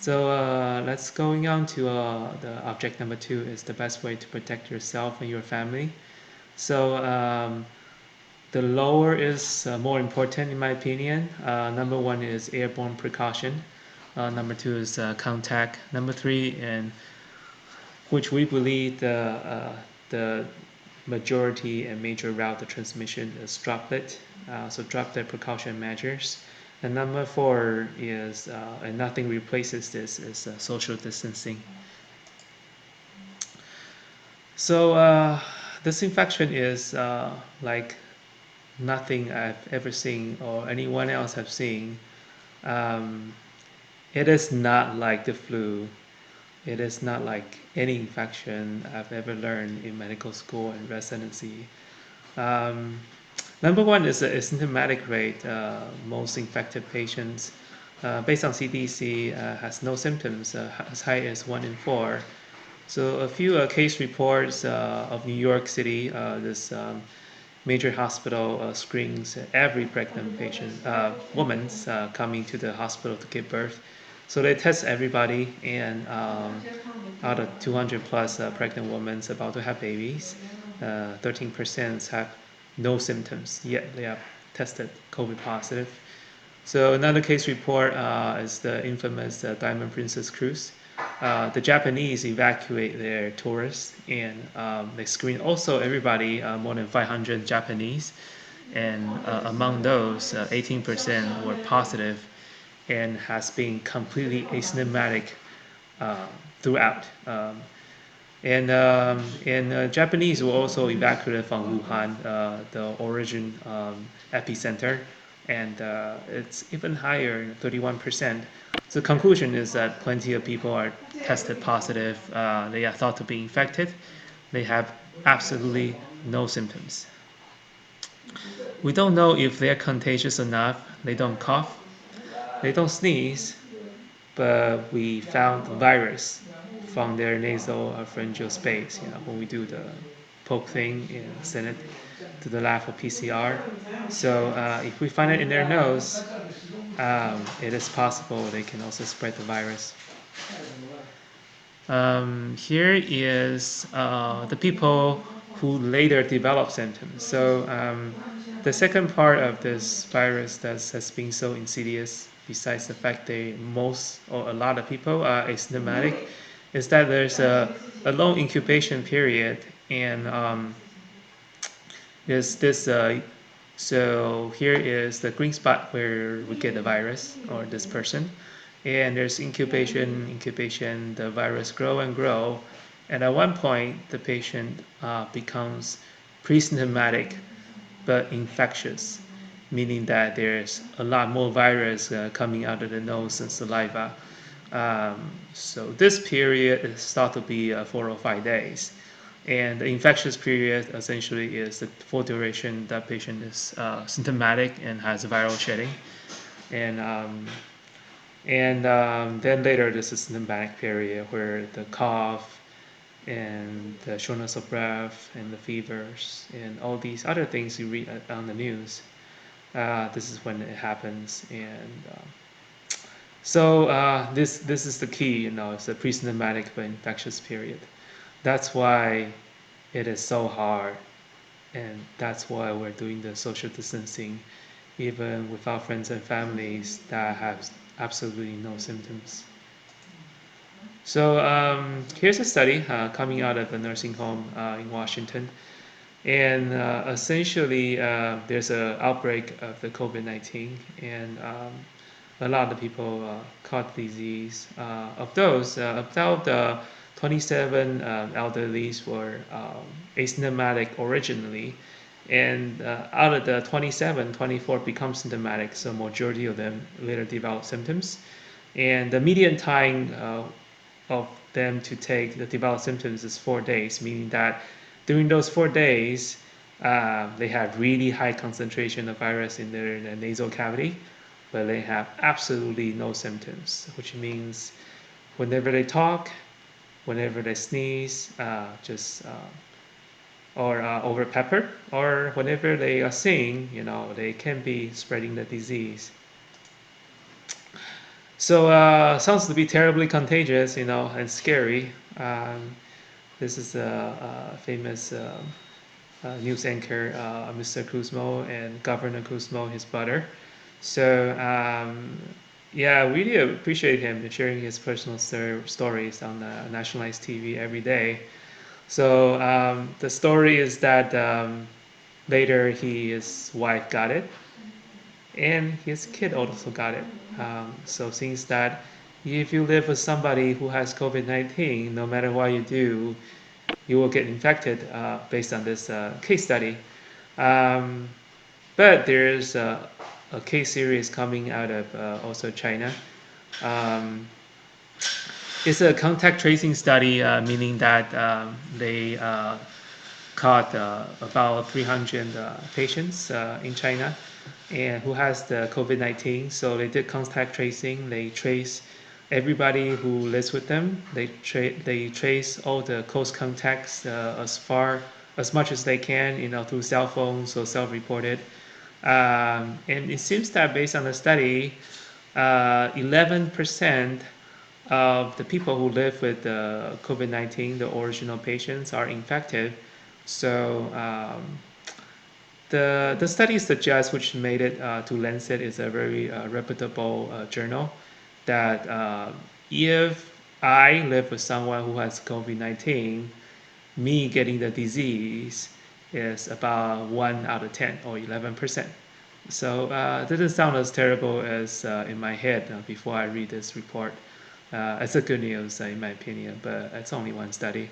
So let's going on to the object number 2 is the best way to protect yourself and your family. So the lower is more important in my opinion. Number 1 is airborne precaution. Number 2 is contact. Number 3, and which we believe the majority and major route of transmission is droplet. So droplet precaution measures. And number 4 is, and nothing replaces this, is social distancing. So this infection is like nothing I've ever seen or anyone else have seen. Um, it is not like the flu. It is not like any infection I've ever learned in medical school and residency. Um, Number 1 is the asymptomatic rate. Most infected patients, based on CDC, has no symptoms, as high as 1 in 4. So a few case reports of New York City, this major hospital screens every pregnant patient, woman coming to the hospital to give birth. So they test everybody, and out of 200 plus pregnant women about to have babies, 13% have no symptoms, yet they are tested COVID positive. So another case report is the infamous Diamond Princess cruise. The Japanese evacuate their tourists, and they screen also everybody, more than 500 Japanese, and among those, 18% were positive and has been completely asymptomatic uh, throughout. And Japanese were also evacuated from Wuhan, the origin epicenter, and it's even higher, 31%. So the conclusion is that plenty of people are tested positive. They are thought to be infected. They have absolutely no symptoms. We don't know if they're contagious enough. They don't cough. They don't sneeze. But we found the virus from their nasal pharyngeal space. When we do the poke thing and send it to the lab for PCR. So if we find it in their nose, it is possible they can also spread the virus. Here is the people who later develop symptoms. So the second part of this virus that has been so insidious, besides the fact they most or a lot of people are asymptomatic, is that there's a long incubation period, and there's this. So here is the green spot where we get the virus or this person, and there's incubation, the virus grow and grow, and at one point the patient becomes pre-symptomatic but infectious, meaning that there's a lot more virus coming out of the nose and saliva. So this period is thought to be 4 or 5 days. And the infectious period essentially is the full duration that patient is symptomatic and has viral shedding. And then later there's a symptomatic period where the cough and the shortness of breath and the fevers and all these other things you read on the news. This is when it happens, and so this is the key. It's a pre-symptomatic but infectious period. That's why it is so hard, and that's why we're doing the social distancing, even with our friends and families that have absolutely no symptoms. So here's a study coming out of a nursing home in Washington. And essentially, there's an outbreak of the COVID-19, and a lot of people caught the disease. Of those, about 27 elderlies were asymptomatic originally, and out of the 27, 24 become symptomatic, so majority of them later develop symptoms. And the median time of them to take the developed symptoms is 4 days, meaning that during those 4 days, they have really high concentration of virus in their nasal cavity, but they have absolutely no symptoms, which means whenever they talk, whenever they sneeze, or over pepper, or whenever they sing, they can be spreading the disease. So sounds to be terribly contagious, and scary. This is a famous news anchor, Mr. Kuzmo, and Governor Kuzmo, his brother. So yeah, I really appreciate him sharing his personal stories on nationalized TV every day. So the story is that later his wife got it, and his kid also got it. So since that, if you live with somebody who has COVID-19, no matter what you do, you will get infected based on this case study. Um, but there's a case series coming out of also China. Um, it's a contact tracing study, meaning that they caught about 300 patients in China and who has the COVID-19. So they did contact tracing. They trace everybody who lives with them. They trace all the close contacts as much as they can, through cell phones or self-reported. And it seems that based on the study, 11% of the people who live with COVID-19, the original patients, are infected. So the study suggests, which made it to Lancet, is a very reputable journal, that if I live with someone who has COVID-19, me getting the disease is about 1 out of 10 or 11%. So it doesn't sound as terrible as in my head before I read this report. It's a good news in my opinion, but it's only one study.